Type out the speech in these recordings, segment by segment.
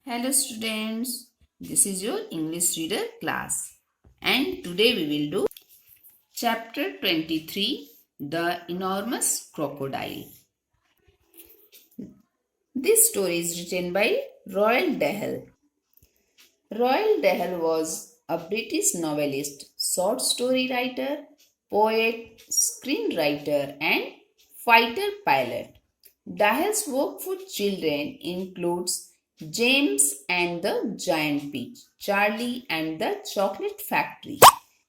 Hello students, this is your English reader class and today we will do chapter 23, The Enormous Crocodile. This story is written by Roald Dahl. Roald Dahl was a British novelist, short story writer, poet, screenwriter and fighter pilot. Dahl's work for children includes James and the Giant Peach, Charlie and the Chocolate Factory,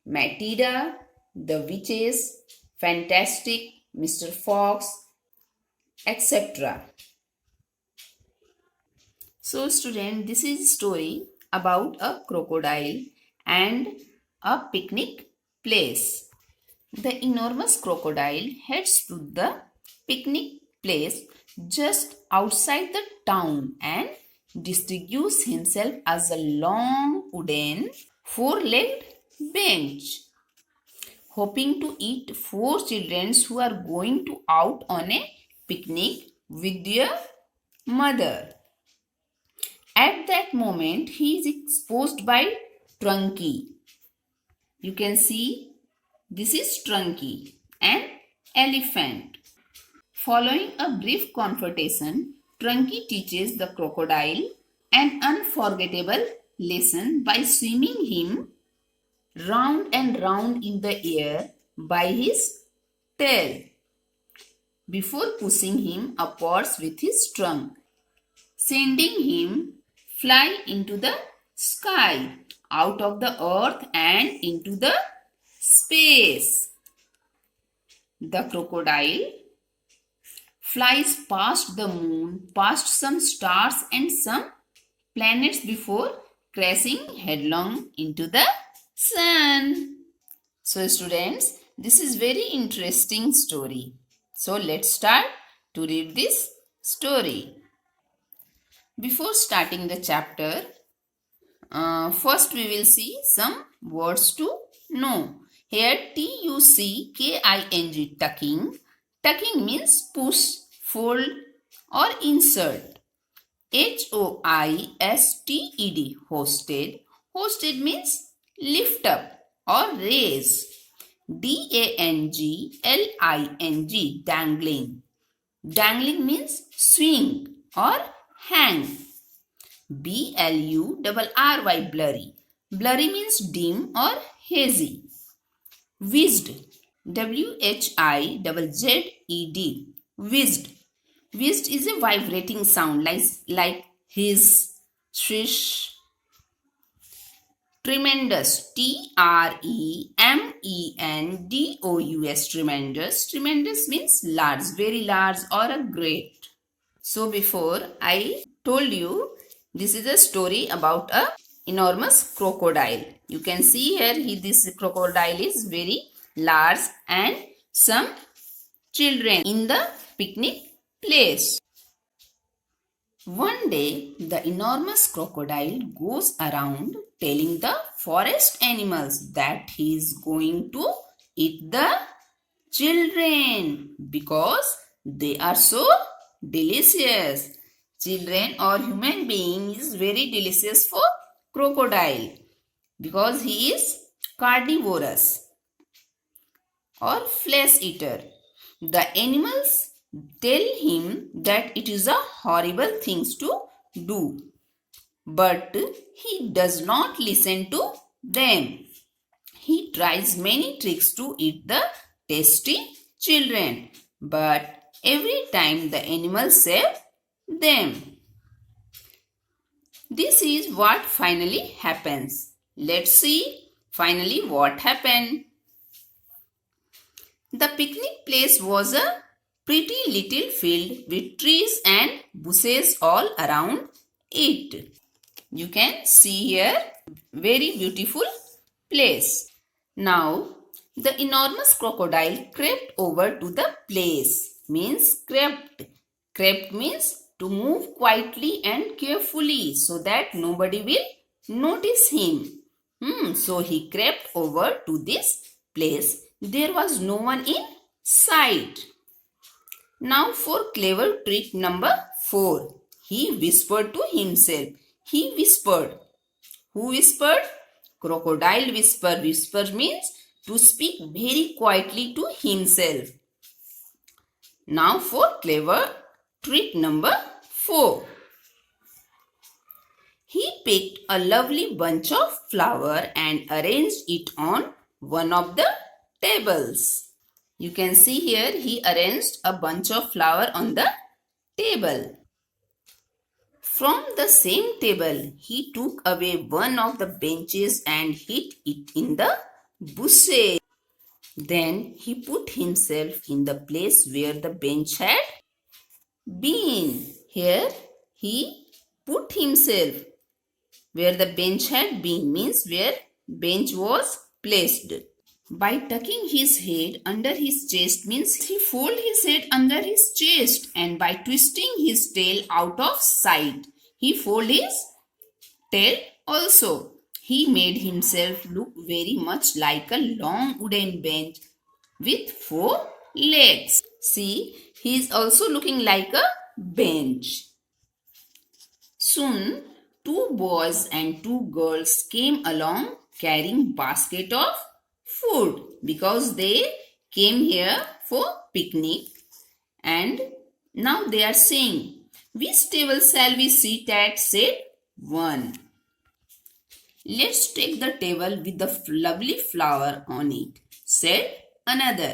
Matilda, The Witches, Fantastic, Mr. Fox, etc. So student, this is a story about a crocodile and a picnic place. The enormous crocodile heads to the picnic place just outside the town and distinguishes himself as a long wooden four-legged bench, hoping to eat four children who are going to out on a picnic with their mother. At that moment, he is exposed by Trunky. You can see this is Trunky, an elephant. Following a brief confrontation, Trunky teaches the crocodile an unforgettable lesson by swimming him round and round in the air by his tail before pushing him upwards with his trunk, sending him fly into the sky, out of the earth and into the space. The crocodile flies past the moon, past some stars and some planets before crashing headlong into the sun. So students, this is very interesting story. So let's start to read this story. Before starting the chapter, first we will see some words to know. Here Tucking, tucking. Tucking means push, fold or insert. Hoisted, hosted. Hosted means lift up or raise. Dangling, dangling. Dangling means swing or hang. Blurry, blurry. Blurry means dim or hazy. Whizzed, Whizzed. Whizzed. Whizzed is a vibrating sound like hiss, swish. Tremendous, Tremendous. Tremendous means large, very large or a great. So before I told you, this is a story about a enormous crocodile. You can see here this crocodile is very large and some children in the picnic place. One day, the enormous crocodile goes around telling the forest animals that he is going to eat the children because they are so delicious. Children or human being is very delicious for crocodile because he is carnivorous or flesh eater. The animals tell him that it is a horrible thing to do, but he does not listen to them. He tries many tricks to eat the tasty children, but every time the animals save them. This is what finally happens. Let's see finally what happened. The picnic place was a pretty little field with trees and bushes all around it. You can see here very beautiful place. Now the enormous crocodile crept over to the place. Means crept. Crept means to move quietly and carefully so that nobody will notice him. So he crept over to this place. There was no one in sight. Now for clever trick number 4. He whispered to himself. he whispered. Who whispered? Crocodile whisper. Whisper means to speak very quietly to himself. Now for clever trick number 4. He picked a lovely bunch of flower and arranged it on one of the tables. You can see here he arranged a bunch of flower on the table. From the same table, he took away one of the benches and hid it in the bushes. Then he put himself in the place where the bench had been. Here he put himself where the bench had been, means where bench was placed. By tucking his head under his chest means he fold his head under his chest, and by twisting his tail out of sight, he fold his tail also. He made himself look very much like a long wooden bench with 4 legs. See, he is also looking like a bench. Soon, 2 boys and 2 girls came along carrying basket of food because they came here for picnic, and now they are saying, "Which table shall we sit at?" said one. "Let's take the table with the lovely flower on it," said another.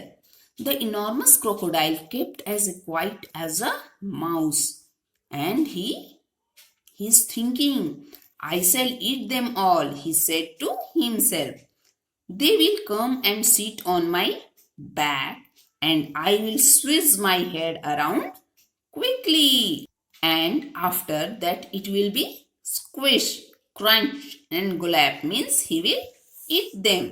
The enormous crocodile kept as quiet as a mouse, and he's thinking, "I shall eat them all," he said to himself. "They will come and sit on my back, and I will switch my head around quickly. And after that it will be squish, crunch and gulap, means he will eat them."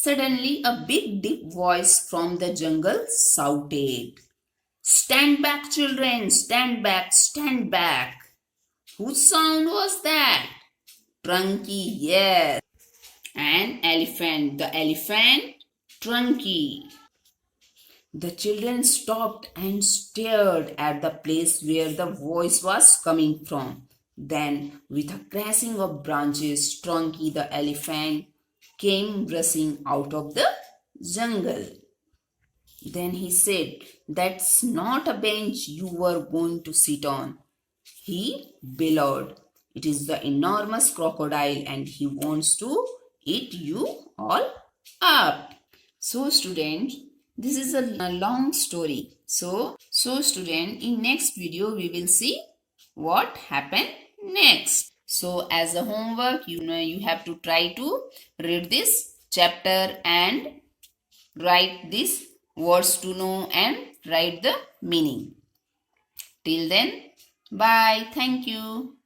Suddenly a big deep voice from the jungle shouted, "Stand back, children, stand back, stand back." Whose sound was that? Trunky, yes. An elephant. The elephant, Trunky. The children stopped and stared at the place where the voice was coming from. Then, with a crashing of branches, Trunky the elephant came rushing out of the jungle. Then he said, "That's not a bench you were going to sit on," he bellowed. "It is the enormous crocodile and he wants to eat you all up." So student, this is a long story. So student, in next video we will see what happened next. So as a homework, you have to try to read this chapter and write these words to know and write the meaning. Till then, bye. Thank you.